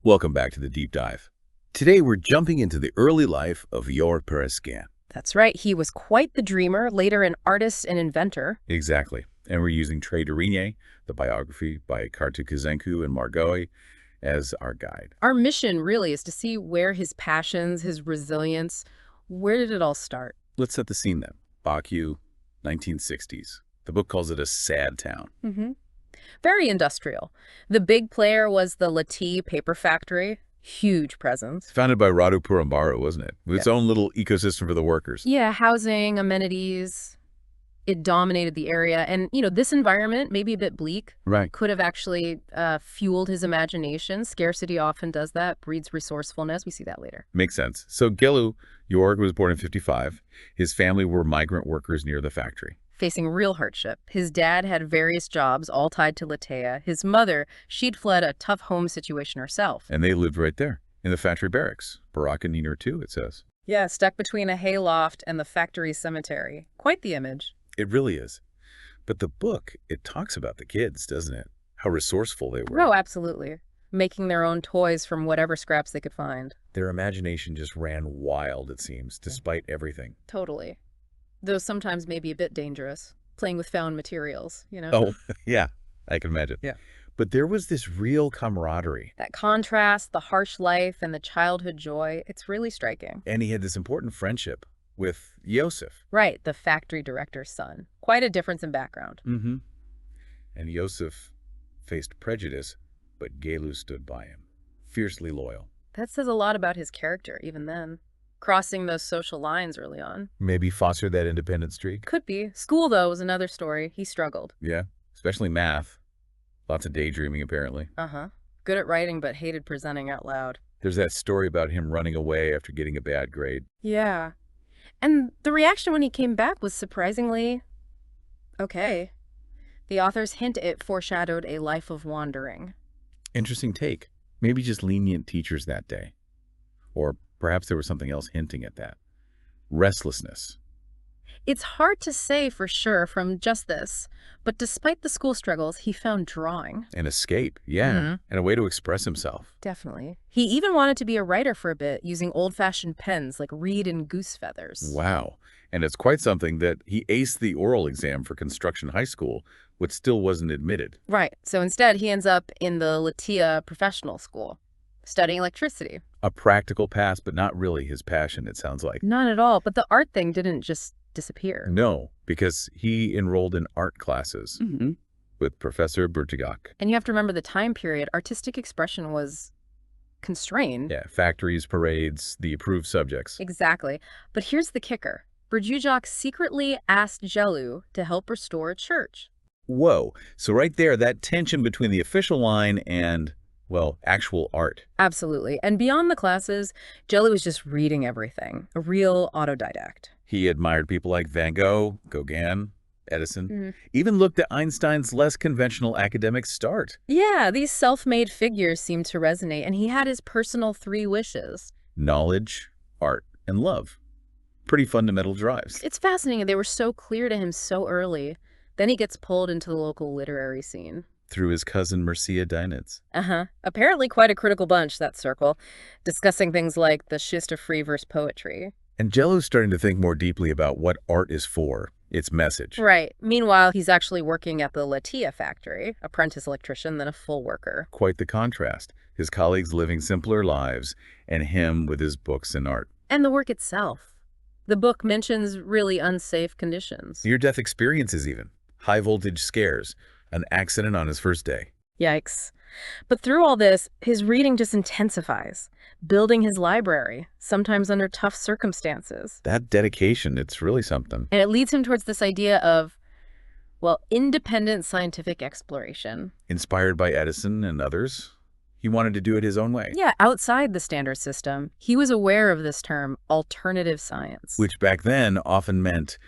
Welcome back to the deep dive. Today we're jumping into the early life of Gheorghe Parascan. That's right. He was quite the dreamer, later an artist and inventor. Exactly. And we're using Trei, the biography by Cartacuzencu and Margoș, as our guide. Our mission really is to see where his passions, his resilience, where did it all start? Let's set the scene then. Baku, 1960s. The book calls it a sad town. Very industrial. The big player was the Lati paper factory. Huge presence. Founded by Radu Purambara, wasn't it? With its own little ecosystem for the workers. Yeah, housing, amenities. It dominated the area. And, this environment, maybe a bit bleak, Right. could have actually fueled his imagination. Scarcity often does that, breeds resourcefulness. We see that later. Makes sense. So Gheorghe was born in 55. His family were migrant workers near the factory. Facing real hardship. His dad had various jobs, all tied to Latea. His mother, she'd fled a tough home situation herself. And they lived right there, in the factory barracks. Baraka Niner too, it says. Yeah, stuck between a hayloft and the factory cemetery. Quite the image. It really is. But the book, it talks about the kids, doesn't it? How resourceful they were. Oh, absolutely. Making their own toys from whatever scraps they could find. Their imagination just ran wild, it seems, despite everything. Totally. Though sometimes maybe a bit dangerous. Playing with found materials, Oh, yeah, I can imagine. Yeah. But there was this real camaraderie. That contrast, the harsh life and the childhood joy, it's really striking. And he had this important friendship with Yosef. Right, the factory director's son. Quite a difference in background. And Yosef faced prejudice, but Gheorghe stood by him, fiercely loyal. That says a lot about his character, even then. Crossing those social lines early on. Maybe fostered that independent streak. Could be. School, though, was another story. He struggled. Yeah, especially math. Lots of daydreaming, apparently. Good at writing, but hated presenting out loud. There's that story about him running away after getting a bad grade. Yeah. And the reaction when he came back was surprisingly okay. The author's hint it foreshadowed a life of wandering. Interesting take. Maybe just lenient teachers that day. Or perhaps there was something else hinting at that. Restlessness. It's hard to say for sure from just this, but despite the school struggles, he found drawing. An escape, yeah. And a way to express himself. Definitely. He even wanted to be a writer for a bit, using old-fashioned pens like reed and goose feathers. Wow. And it's quite something that he aced the oral exam for Construction High School, which still wasn't admitted. Right. So instead, he ends up in the Latia Professional School, studying electricity. A practical path, but not really his passion, it sounds like. Not at all. But the art thing didn't just disappear. No, because he enrolled in art classes with Professor Burtigak. And you have to remember the time period. Artistic expression was constrained. Yeah, factories, parades, the approved subjects. Exactly. But here's the kicker. Burtigak secretly asked Gheorghe to help restore a church. Whoa. So right there, that tension between the official line and, well, actual art. Absolutely. And beyond the classes, Gheorghe was just reading everything. A real autodidact. He admired people like Van Gogh, Gauguin, Edison, even looked at Einstein's less conventional academic start. Yeah, these self-made figures seemed to resonate, and he had his personal 3 wishes. Knowledge, art, and love. Pretty fundamental drives. It's fascinating. They were so clear to him so early. Then he gets pulled into the local literary scene. Through his cousin Mircea Deinitz. Apparently quite a critical bunch, that circle, discussing things like the schist of free verse poetry. And Gheorghe's starting to think more deeply about what art is for, its message. Right. Meanwhile, he's actually working at the Latia factory, apprentice electrician, then a full worker. Quite the contrast. His colleagues living simpler lives, and him with his books and art. And the work itself. The book mentions really unsafe conditions. Near-death experiences even. High-voltage scares. An accident on his first day. Yikes. But through all this, his reading just intensifies, building his library, sometimes under tough circumstances. That dedication, it's really something. And it leads him towards this idea of, well, independent scientific exploration. Inspired by Edison and others, he wanted to do it his own way. Yeah, outside the standard system. He was aware of this term, alternative science. Which back then often meant,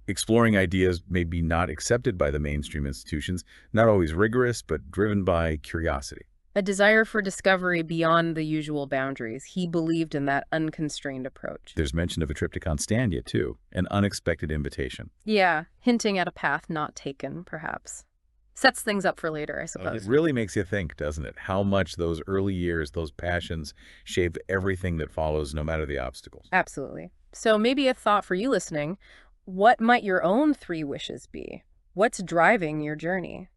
exploring ideas maybe not accepted by the mainstream institutions, not always rigorous, but driven by curiosity. A desire for discovery beyond the usual boundaries. He believed in that unconstrained approach. There's mention of a trip to Constantia, too, an unexpected invitation. Yeah, hinting at a path not taken, perhaps. Sets things up for later, I It suppose. really makes you think, doesn't it? How much those early years, those passions, shape everything that follows, no matter the obstacles. Absolutely. So maybe a thought for you listening, what might your own 3 wishes be? What's driving your journey?